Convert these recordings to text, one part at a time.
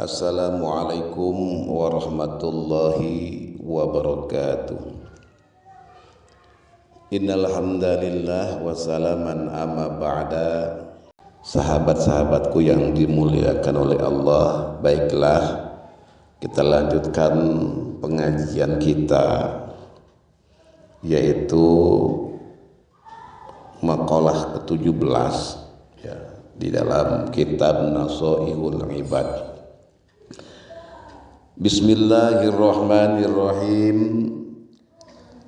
Assalamualaikum warahmatullahi wabarakatuh. Innal hamdalillah wa salaman amma ba'da. Sahabat-sahabatku yang dimuliakan oleh Allah, baiklah kita lanjutkan pengajian kita, yaitu maqalah ke-17 ya, di dalam kitab Nasaihul Ibad. Bismillahirrahmanirrahim.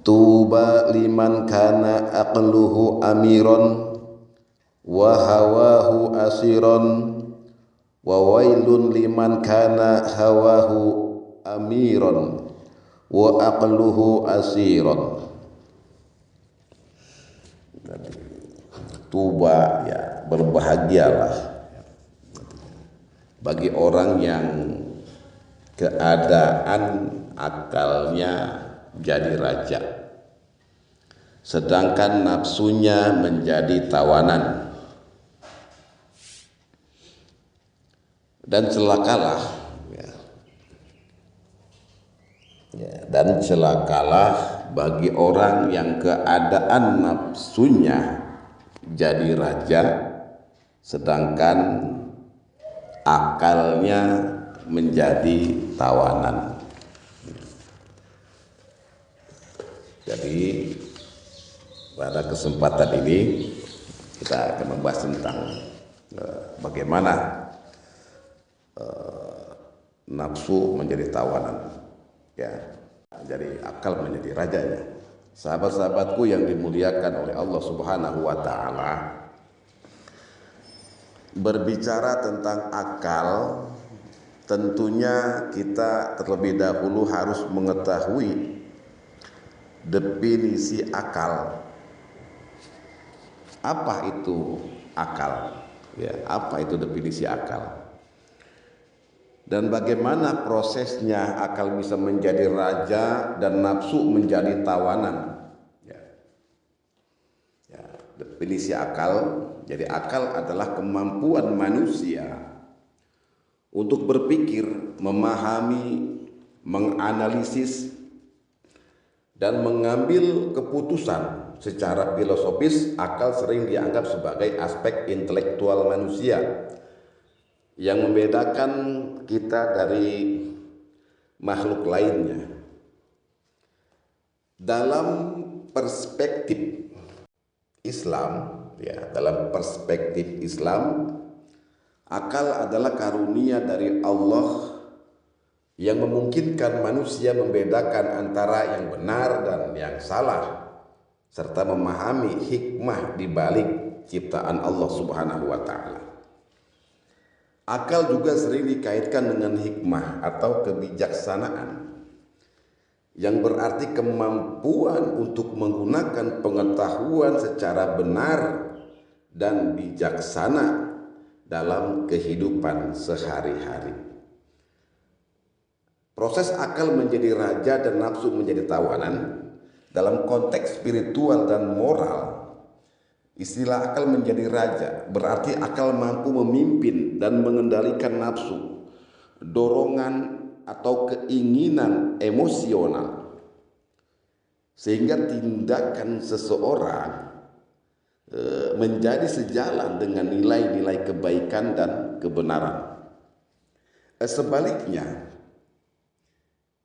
Tuba liman kana aqluhu amiron wa hawahu asiron wa wailun liman kana hawahu amiron wa aqluhu asiron. Tuba ya, berbahagialah bagi orang yang keadaan akalnya jadi raja, sedangkan nafsunya menjadi tawanan. Dan celakalah dan celakalah bagi orang yang keadaan nafsunya jadi raja, sedangkan akalnya menjadi tawanan. Jadi pada kesempatan ini kita akan membahas tentang bagaimana nafsu menjadi tawanan, ya. Jadi akal menjadi rajanya. Sahabat-sahabatku yang dimuliakan oleh Allah Subhanahu wa taala, berbicara tentang akal, tentunya kita terlebih dahulu harus mengetahui definisi akal. Apa itu akal? Ya, apa itu definisi akal? Dan bagaimana prosesnya akal bisa menjadi raja dan nafsu menjadi tawanan? Ya, definisi akal. Jadi akal adalah kemampuan manusia untuk berpikir, memahami, menganalisis, dan mengambil keputusan. Secara filosofis, akal sering dianggap sebagai aspek intelektual manusia yang membedakan kita dari makhluk lainnya. Dalam perspektif Islam, dalam perspektif Islam, akal adalah karunia dari Allah yang memungkinkan manusia membedakan antara yang benar dan yang salah, serta memahami hikmah di balik ciptaan Allah Subhanahu wa taala. Akal juga sering dikaitkan dengan hikmah atau kebijaksanaan, yang berarti kemampuan untuk menggunakan pengetahuan secara benar dan bijaksana dalam kehidupan sehari-hari. Proses akal menjadi raja dan nafsu menjadi tawanan dalam konteks spiritual dan moral. Istilah akal menjadi raja berarti akal mampu memimpin dan mengendalikan nafsu, dorongan atau keinginan emosional, sehingga tindakan seseorang menjadi sejalan dengan nilai-nilai kebaikan dan kebenaran. Sebaliknya,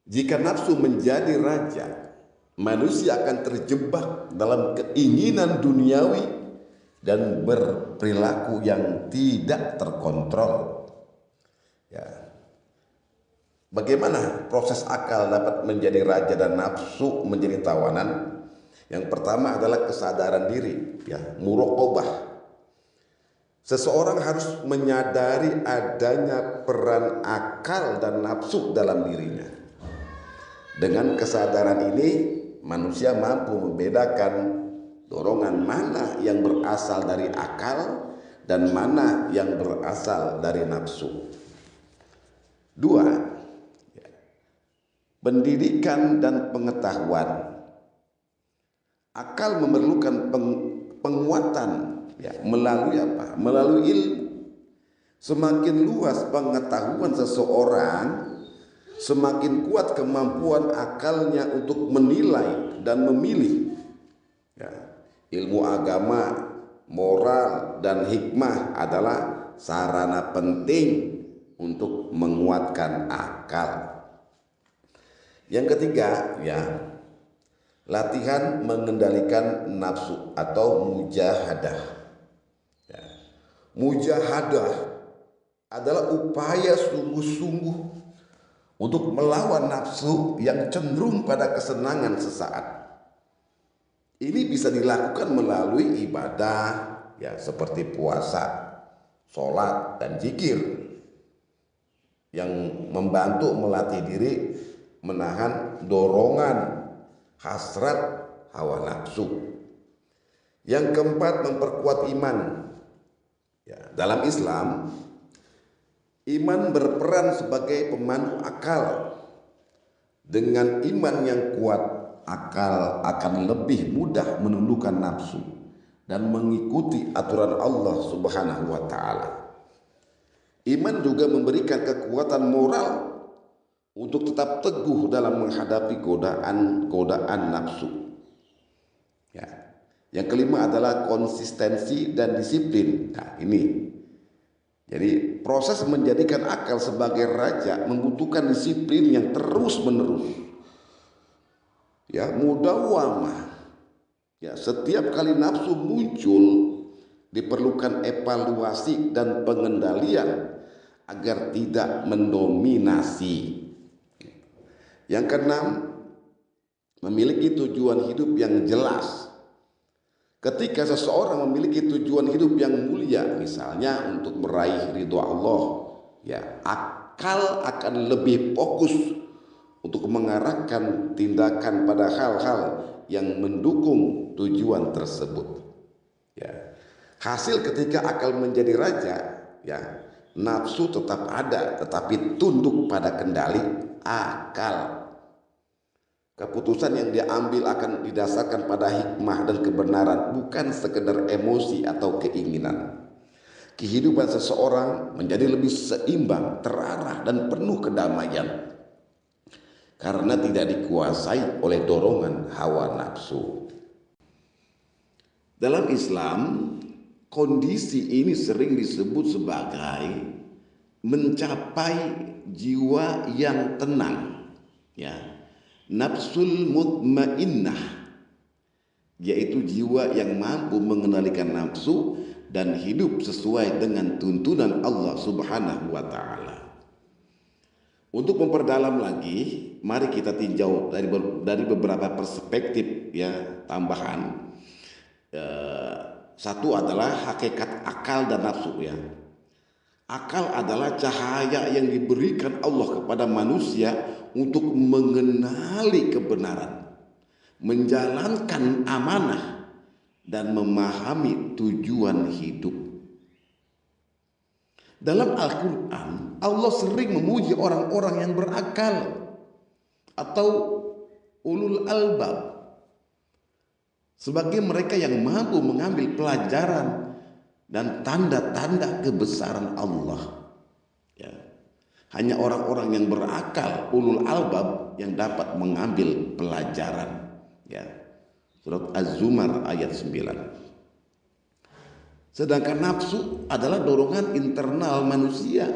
jika nafsu menjadi raja, manusia akan terjebak dalam keinginan duniawi dan berperilaku yang tidak terkontrol. Ya. Bagaimana proses akal dapat menjadi raja dan nafsu menjadi tawanan? Yang pertama adalah kesadaran diri, muraqabah. Seseorang harus menyadari adanya peran akal dan nafsu dalam dirinya. Dengan kesadaran ini, manusia mampu membedakan dorongan mana yang berasal dari akal dan mana yang berasal dari nafsu. 2. Pendidikan dan pengetahuan. Akal memerlukan penguatan melalui apa? Melalui ilmu. Semakin luas pengetahuan seseorang, semakin kuat kemampuan akalnya untuk menilai dan memilih. Ya, ilmu agama, moral, dan hikmah adalah sarana penting untuk menguatkan akal. Yang ketiga, ya, latihan mengendalikan nafsu atau mujahadah. Ya, mujahadah adalah upaya sungguh-sungguh untuk melawan nafsu yang cenderung pada kesenangan sesaat. Ini bisa dilakukan melalui ibadah, ya, seperti puasa, sholat, dan zikir, yang membantu melatih diri menahan dorongan hasrat hawa nafsu. Yang keempat, memperkuat iman. Ya, dalam Islam, iman berperan sebagai pemandu akal. Dengan iman yang kuat, akal akan lebih mudah menundukkan nafsu dan mengikuti aturan Allah Subhanahu wa Ta'ala. Iman juga memberikan kekuatan moral untuk tetap teguh dalam menghadapi godaan nafsu. Ya. Yang kelima adalah konsistensi dan disiplin. Nah, ini. Jadi proses menjadikan akal sebagai raja membutuhkan disiplin yang terus-menerus. Ya, mudawamah. Ya, setiap kali nafsu muncul diperlukan evaluasi dan pengendalian agar tidak mendominasi. Yang keenam, memiliki tujuan hidup yang jelas. Ketika seseorang memiliki tujuan hidup yang mulia, misalnya untuk meraih ridho Allah, ya, akal akan lebih fokus untuk mengarahkan tindakan pada hal-hal yang mendukung tujuan tersebut. Ya. Hasil ketika akal menjadi raja, ya, nafsu tetap ada, tetapi tunduk pada kendali akal. Keputusan yang diambil akan didasarkan pada hikmah dan kebenaran, bukan sekedar emosi atau keinginan. Kehidupan seseorang menjadi lebih seimbang, terarah, dan penuh kedamaian karena tidak dikuasai oleh dorongan hawa nafsu. Dalam Islam, kondisi ini sering disebut sebagai mencapai jiwa yang tenang, ya. Nafsul mutmainnah, yaitu jiwa yang mampu mengendalikan nafsu dan hidup sesuai dengan tuntunan Allah Subhanahu wa Ta'ala. Untuk memperdalam lagi, mari kita tinjau dari beberapa perspektif, ya, tambahan. Satu adalah hakikat akal dan nafsu, ya. Akal adalah cahaya yang diberikan Allah kepada manusia untuk mengenali kebenaran, menjalankan amanah, dan memahami tujuan hidup. Dalam Al-Quran, Allah sering memuji orang-orang yang berakal atau ulul albab sebagai mereka yang mampu mengambil pelajaran dan tanda-tanda kebesaran Allah. Ya. Hanya orang-orang yang berakal, ulul albab, yang dapat mengambil pelajaran. Ya. Surat Az-Zumar ayat 9. Sedangkan nafsu adalah dorongan internal manusia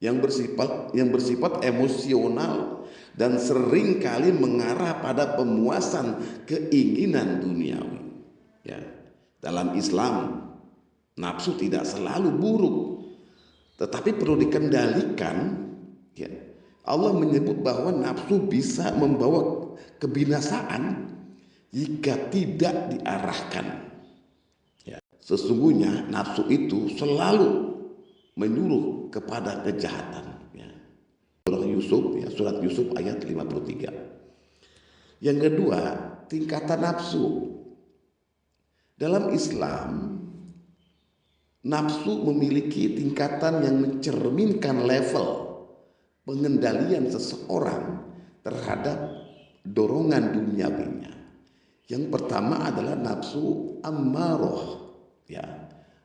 yang bersifat emosional dan seringkali mengarah pada pemuasan keinginan duniawi. Ya. Dalam Islam, nafsu tidak selalu buruk, tetapi perlu dikendalikan. Ya. Allah menyebut bahwa nafsu bisa membawa kebinasaan jika tidak diarahkan. Ya. Sesungguhnya nafsu itu selalu menyuruh kepada kejahatan. Ya. Surat Yusuf ayat 53. Yang kedua, tingkatan nafsu. Dalam Islam, nafsu memiliki tingkatan yang mencerminkan level pengendalian seseorang terhadap dorongan duniawinya. Yang pertama adalah nafsu ammaroh, ya.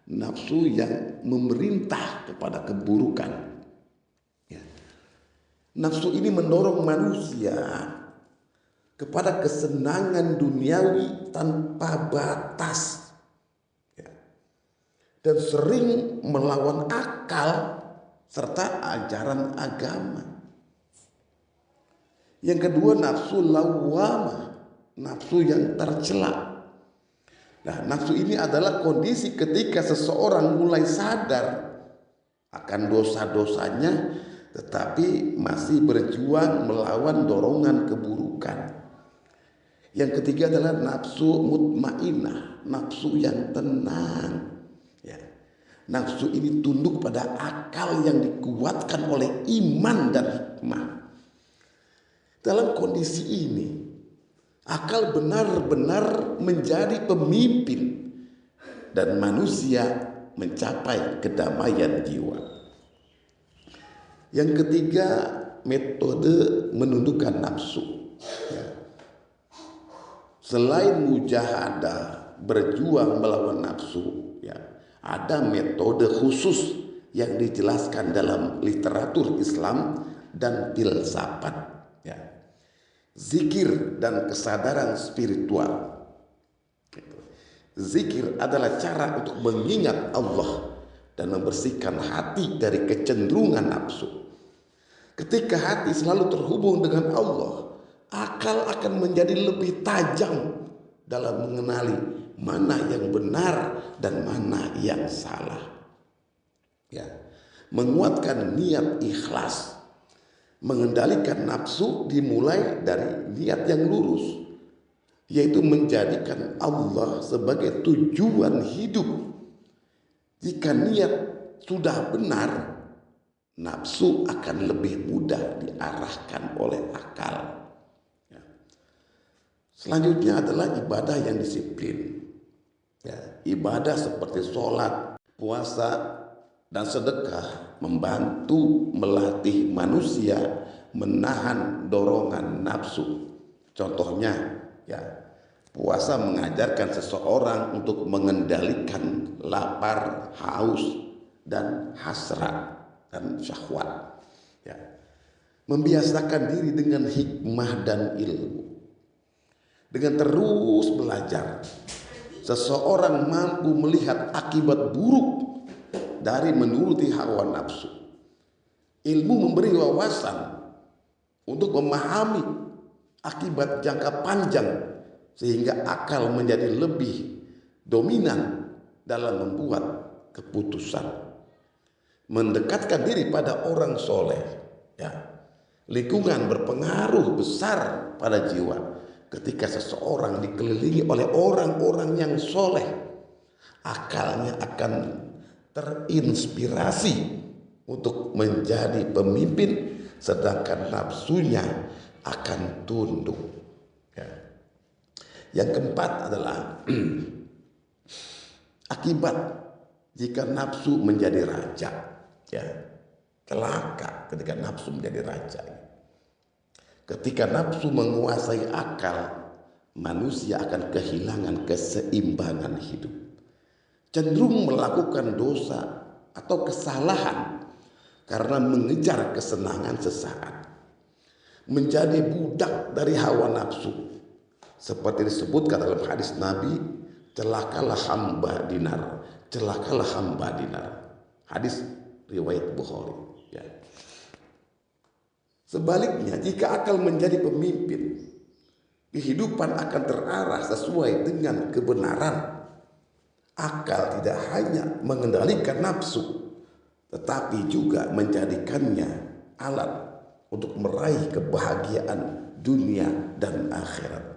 nafsu yang memerintah kepada keburukan. Ya. Nafsu ini mendorong manusia kepada kesenangan duniawi tanpa batas, ya, dan sering melawan akal serta ajaran agama. Yang kedua, nafsu lawwamah, nafsu yang tercela. Nah, nafsu ini adalah kondisi ketika seseorang mulai sadar akan dosa-dosanya tetapi masih berjuang melawan dorongan keburukan. Yang ketiga adalah nafsu mutmainah, nafsu yang tenang. Ya. Nafsu ini tunduk pada akal yang dikuatkan oleh iman dan hikmah. Dalam kondisi ini, akal benar-benar menjadi pemimpin dan manusia mencapai kedamaian jiwa. Yang ketiga, metode menundukkan nafsu. Ya. Selain mujahadah, berjuang melawan nafsu, ya, ada metode khusus yang dijelaskan dalam literatur Islam dan filsafat, ya. Zikir dan kesadaran spiritual. Zikir adalah cara untuk mengingat Allah dan membersihkan hati dari kecenderungan nafsu. Ketika hati selalu terhubung dengan Allah, akal akan menjadi lebih tajam dalam mengenali mana yang benar dan mana yang salah. Ya, menguatkan niat ikhlas, mengendalikan nafsu dimulai dari niat yang lurus, yaitu menjadikan Allah sebagai tujuan hidup. Jika niat sudah benar, nafsu akan lebih mudah diarahkan oleh akal. Selanjutnya adalah ibadah yang disiplin. Ya, ibadah seperti sholat, puasa, dan sedekah membantu melatih manusia menahan dorongan nafsu. Contohnya, ya, puasa mengajarkan seseorang untuk mengendalikan lapar, haus, dan hasrat dan syahwat. Ya, membiasakan diri dengan hikmah dan ilmu. Dengan terus belajar, seseorang mampu melihat akibat buruk dari menuruti hawa nafsu. Ilmu memberi wawasan untuk memahami akibat jangka panjang sehingga akal menjadi lebih dominan dalam membuat keputusan. Mendekatkan diri pada orang soleh, ya. Lingkungan berpengaruh besar pada jiwa. Ketika seseorang dikelilingi oleh orang-orang yang soleh, akalnya akan terinspirasi untuk menjadi pemimpin, sedangkan nafsunya akan tunduk. Ya. Yang keempat adalah akibat jika nafsu menjadi raja. Ya. Celaka ketika nafsu menjadi raja. Ketika nafsu menguasai akal, manusia akan kehilangan keseimbangan hidup. Cenderung melakukan dosa atau kesalahan karena mengejar kesenangan sesaat. Menjadi budak dari hawa nafsu. Seperti disebutkan dalam hadis Nabi, celakalah hamba dinar, celakalah hamba dinar. Hadis riwayat Bukhari. Ya. Sebaliknya, jika akal menjadi pemimpin, kehidupan akan terarah sesuai dengan kebenaran. Akal tidak hanya mengendalikan nafsu, tetapi juga menjadikannya alat untuk meraih kebahagiaan dunia dan akhirat.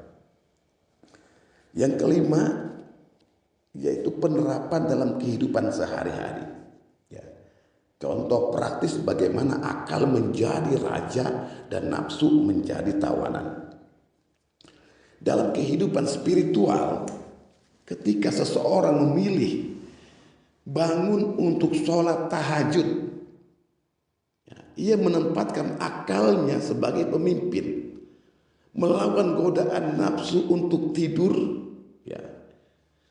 Yang kelima, yaitu penerapan dalam kehidupan sehari-hari. Contoh praktis bagaimana akal menjadi raja dan nafsu menjadi tawanan. Dalam kehidupan spiritual, ketika seseorang memilih bangun untuk sholat tahajud, ia menempatkan akalnya sebagai pemimpin, melawan godaan nafsu untuk tidur.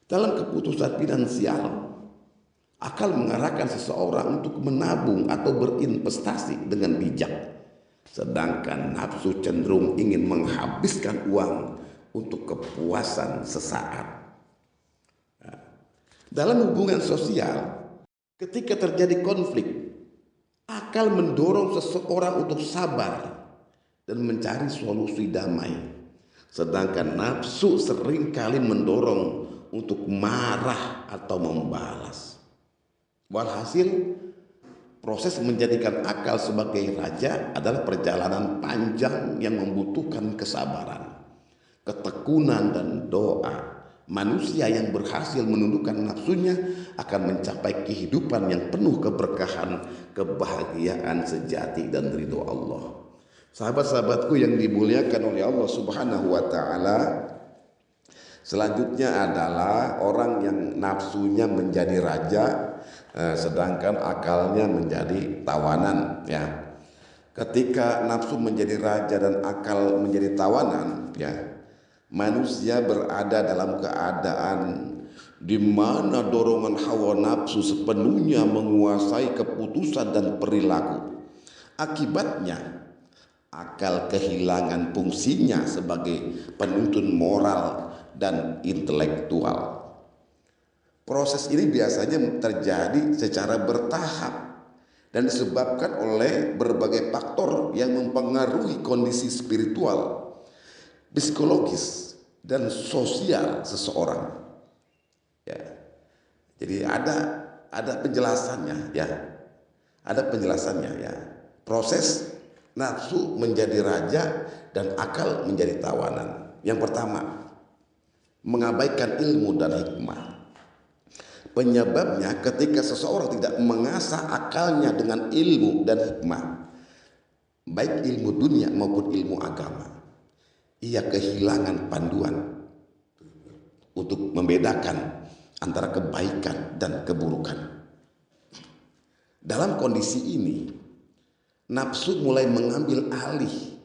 Dalam keputusan finansial, Akal mengarahkan seseorang untuk menabung atau berinvestasi dengan bijak. Sedangkan nafsu cenderung ingin menghabiskan uang untuk kepuasan sesaat. Dalam hubungan sosial, ketika terjadi konflik, akal mendorong seseorang untuk sabar dan mencari solusi damai. Sedangkan nafsu seringkali mendorong untuk marah atau membalas. Walhasil, proses menjadikan akal sebagai raja adalah perjalanan panjang yang membutuhkan kesabaran, ketekunan, dan doa. Manusia yang berhasil menundukkan nafsunya akan mencapai kehidupan yang penuh keberkahan, kebahagiaan sejati, dan ridho Allah. Sahabat-sahabatku yang dimuliakan oleh Allah Subhanahu wa Ta'ala, selanjutnya adalah orang yang nafsunya menjadi raja, sedangkan akalnya menjadi tawanan. Ya, ketika nafsu menjadi raja dan akal menjadi tawanan, ya, manusia berada dalam keadaan di mana dorongan hawa nafsu sepenuhnya menguasai keputusan dan perilaku. Akibatnya, akal kehilangan fungsinya sebagai penuntun moral dan intelektual. Proses ini biasanya terjadi secara bertahap dan disebabkan oleh berbagai faktor yang mempengaruhi kondisi spiritual, psikologis, dan sosial seseorang. Ya, jadi ada penjelasannya, ya, ada penjelasannya, ya. Proses nafsu menjadi raja dan akal menjadi tawanan. Yang pertama, mengabaikan ilmu dan hikmah. Penyebabnya ketika seseorang tidak mengasah akalnya dengan ilmu dan hikmah, baik ilmu dunia maupun ilmu agama, ia kehilangan panduan untuk membedakan antara kebaikan dan keburukan. Dalam kondisi ini, nafsu mulai mengambil alih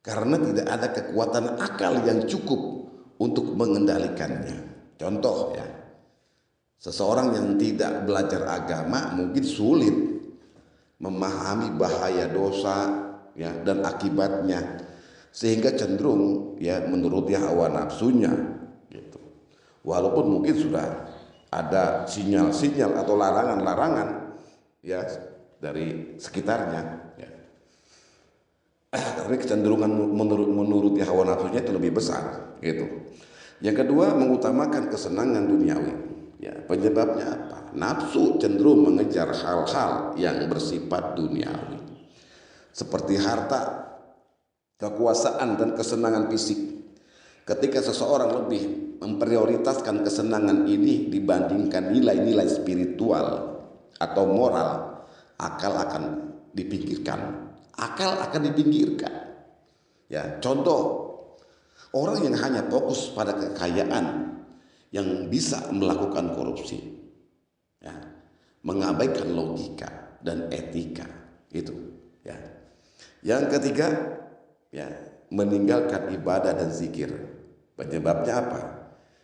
karena tidak ada kekuatan akal yang cukup untuk mengendalikannya. Contoh, ya, seseorang yang tidak belajar agama mungkin sulit memahami bahaya dosa, ya, dan akibatnya, sehingga cenderung, ya, menuruti hawa nafsunya, gitu. Walaupun mungkin sudah ada sinyal-sinyal atau larangan-larangan, ya, dari sekitarnya, ya. Tapi kecenderungan menuruti hawa nafsunya itu lebih besar, gitu. Yang kedua, mengutamakan kesenangan duniawi. Ya, penyebabnya apa? Nafsu cenderung mengejar hal-hal yang bersifat duniawi, seperti harta, kekuasaan, dan kesenangan fisik. Ketika seseorang lebih memprioritaskan kesenangan ini dibandingkan nilai-nilai spiritual atau moral, akal akan dipinggirkan. Ya, contoh, orang yang hanya fokus pada kekayaan yang bisa melakukan korupsi, ya, mengabaikan logika dan etika, itu, ya. Yang ketiga, ya, meninggalkan ibadah dan zikir. Penyebabnya apa?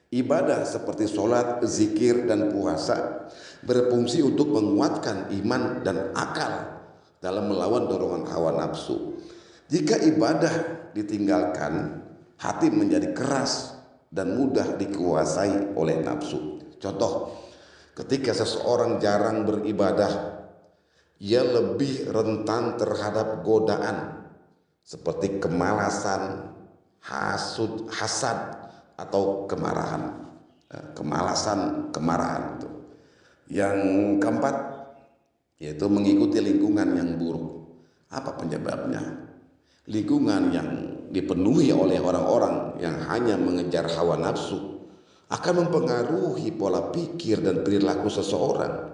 Ibadah seperti sholat, zikir, dan puasa berfungsi untuk menguatkan iman dan akal dalam melawan dorongan hawa nafsu. Jika ibadah ditinggalkan, hati menjadi keras dan mudah dikuasai oleh nafsu. Contoh, ketika seseorang jarang beribadah, ia lebih rentan terhadap godaan seperti kemalasan, hasad, atau kemarahan. Kemarahan itu. Yang keempat, yaitu mengikuti lingkungan yang buruk. Apa penyebabnya? Lingkungan yang dipenuhi oleh orang-orang yang hanya mengejar hawa nafsu akan mempengaruhi pola pikir dan perilaku seseorang.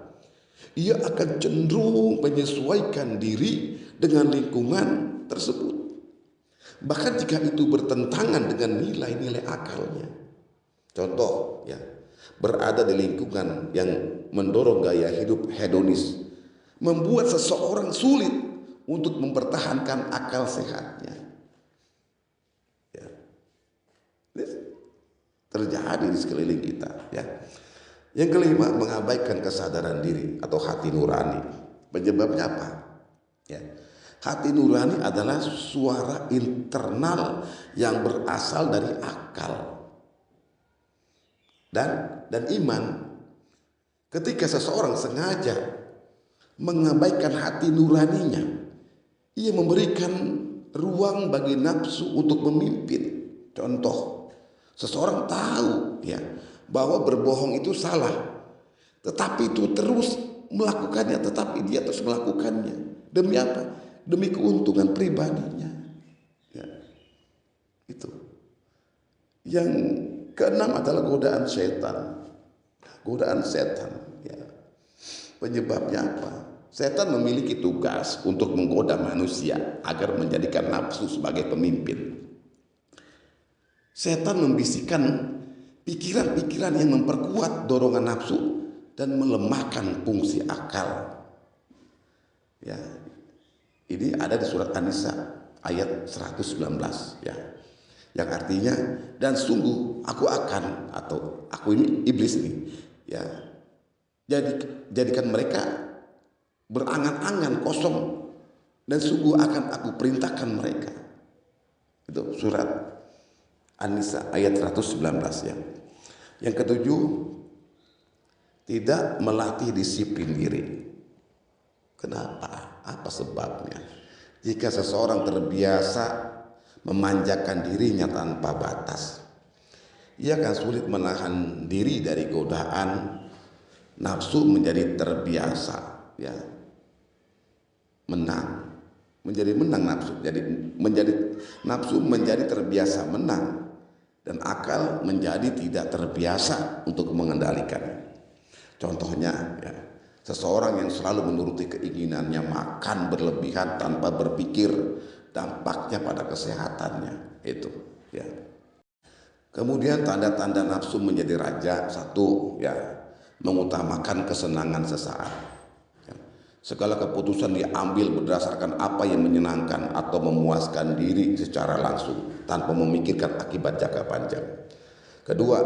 Ia akan cenderung menyesuaikan diri dengan lingkungan tersebut, bahkan jika itu bertentangan dengan nilai-nilai akalnya. Contoh, ya, berada di lingkungan yang mendorong gaya hidup hedonis membuat seseorang sulit untuk mempertahankan akal sehatnya. Ya. Ini terjadi di sekeliling kita, ya. Yang kelima, mengabaikan kesadaran diri atau hati nurani. Penyebabnya apa? Ya. Hati nurani adalah suara internal yang berasal dari akal dan iman. Ketika seseorang sengaja mengabaikan hati nuraninya, ia memberikan ruang bagi nafsu untuk memimpin. Contoh, seseorang tahu ya bahwa berbohong itu salah, tetapi itu terus melakukannya, tetapi dia terus melakukannya. Demi apa? Demi keuntungan pribadinya. Ya, itu. Yang keenam adalah godaan setan. Godaan setan. Ya. Penyebabnya apa? Setan memiliki tugas untuk menggoda manusia agar menjadikan nafsu sebagai pemimpin. Setan membisikkan pikiran-pikiran yang memperkuat dorongan nafsu dan melemahkan fungsi akal. Ya, ini ada di surat An-Nisa ayat 119 ya. Yang artinya, dan sungguh aku akan, atau aku ini iblis ini ya, jadikan mereka berangan-angan kosong, dan sungguh akan aku perintahkan mereka. Itu surat An-Nisa ayat 119 ya. Yang ketujuh, tidak melatih disiplin diri. Kenapa? Apa sebabnya? Jika seseorang terbiasa memanjakan dirinya tanpa batas, ia akan sulit menahan diri dari godaan nafsu. Menjadi terbiasa ya menjadi menang nafsu, nafsu menjadi terbiasa menang, dan akal menjadi tidak terbiasa untuk mengendalikan. Contohnya ya, seseorang yang selalu menuruti keinginannya makan berlebihan tanpa berpikir dampaknya pada kesehatannya itu ya. Kemudian tanda-tanda nafsu menjadi raja, satu ya, mengutamakan kesenangan sesaat. Segala keputusan diambil berdasarkan apa yang menyenangkan atau memuaskan diri secara langsung tanpa memikirkan akibat jangka panjang. Kedua,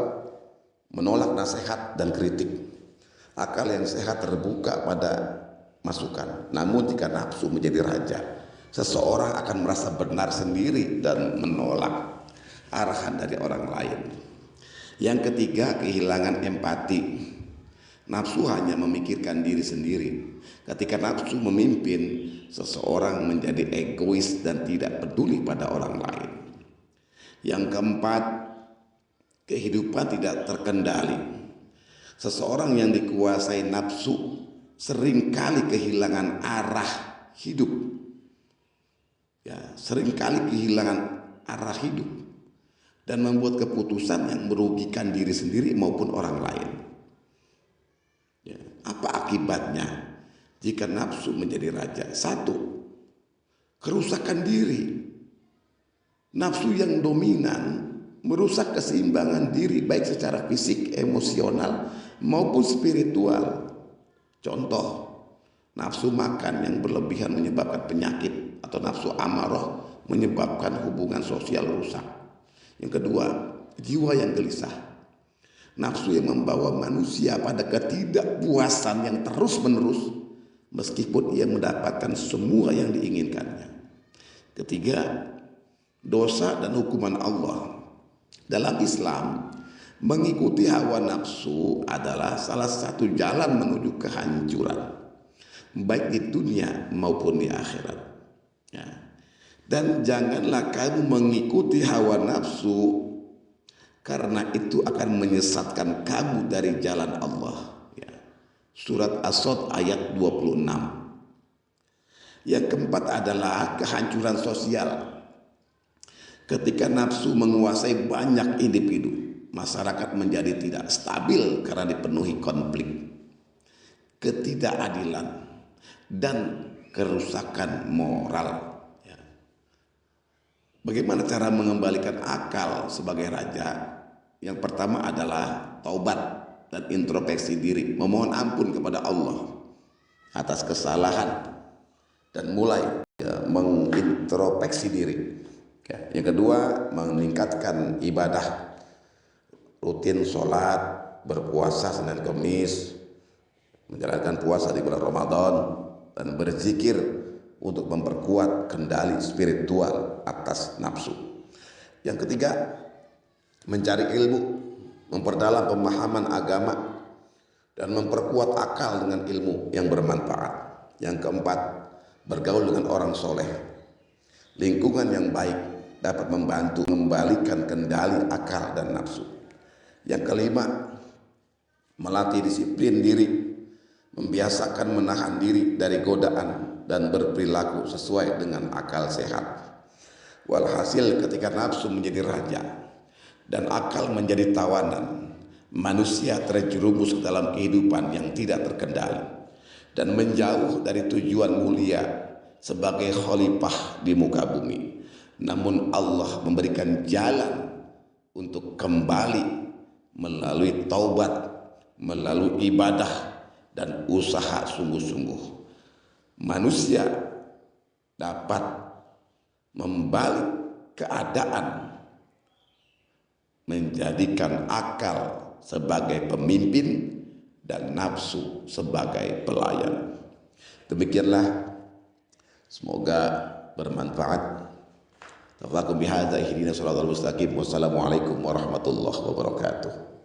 menolak nasihat dan kritik. Akal yang sehat terbuka pada masukan. Namun jika nafsu menjadi raja, seseorang akan merasa benar sendiri dan menolak arahan dari orang lain. Yang ketiga, kehilangan empati. Nafsu hanya memikirkan diri sendiri. Ketika nafsu memimpin, seseorang menjadi egois dan tidak peduli pada orang lain. Yang keempat, kehidupan tidak terkendali. Seseorang yang dikuasai nafsu seringkali kehilangan arah hidup. Ya, seringkali kehilangan arah hidup dan membuat keputusan yang merugikan diri sendiri maupun orang lain. Ya, apa akibatnya jika nafsu menjadi raja? Satu, kerusakan diri. Nafsu yang dominan merusak keseimbangan diri baik secara fisik, emosional maupun spiritual. Contoh, nafsu makan yang berlebihan menyebabkan penyakit, atau nafsu amarah menyebabkan hubungan sosial rusak. Yang kedua, jiwa yang gelisah. Nafsu yang membawa manusia pada ketidakpuasan yang terus-menerus meskipun ia mendapatkan semua yang diinginkannya. Ketiga, dosa dan hukuman Allah. Dalam Islam, mengikuti hawa nafsu adalah salah satu jalan menuju kehancuran, baik di dunia maupun di akhirat. Ya. Dan janganlah kamu mengikuti hawa nafsu, karena itu akan menyesatkan kamu dari jalan Allah. Ya. Surat As-Sad ayat 26. Yang keempat adalah kehancuran sosial. Ketika nafsu menguasai banyak individu, masyarakat menjadi tidak stabil karena dipenuhi konflik, ketidakadilan, dan kerusakan moral. Bagaimana cara mengembalikan akal sebagai raja? Yang pertama adalah taubat dan introspeksi diri, memohon ampun kepada Allah atas kesalahan dan mulai mengintrospeksi diri. Yang kedua, meningkatkan ibadah, rutin sholat, berpuasa Senin Kamis, menjalankan puasa di bulan Ramadan, dan berzikir untuk memperkuat kendali spiritual atas nafsu. Yang ketiga, mencari ilmu, memperdalam pemahaman agama, dan memperkuat akal dengan ilmu yang bermanfaat. Yang keempat, bergaul dengan orang soleh. Lingkungan yang baik dapat membantu membalikan kendali akal dan nafsu. Yang kelima, melatih disiplin diri, membiasakan menahan diri dari godaan dan berperilaku sesuai dengan akal sehat. Walhasil ketika nafsu menjadi raja dan akal menjadi tawanan, manusia terjerumus ke dalam kehidupan yang tidak terkendali dan menjauh dari tujuan mulia sebagai khalifah di muka bumi. Namun Allah memberikan jalan untuk kembali melalui taubat, melalui ibadah dan usaha sungguh-sungguh. Manusia dapat membalik keadaan, menjadikan akal sebagai pemimpin dan nafsu sebagai pelayan. Demikianlah, semoga bermanfaat. Tafaqu bihadza ihdina shiratal mustaqim. Wassalamualaikum warahmatullahi wabarakatuh.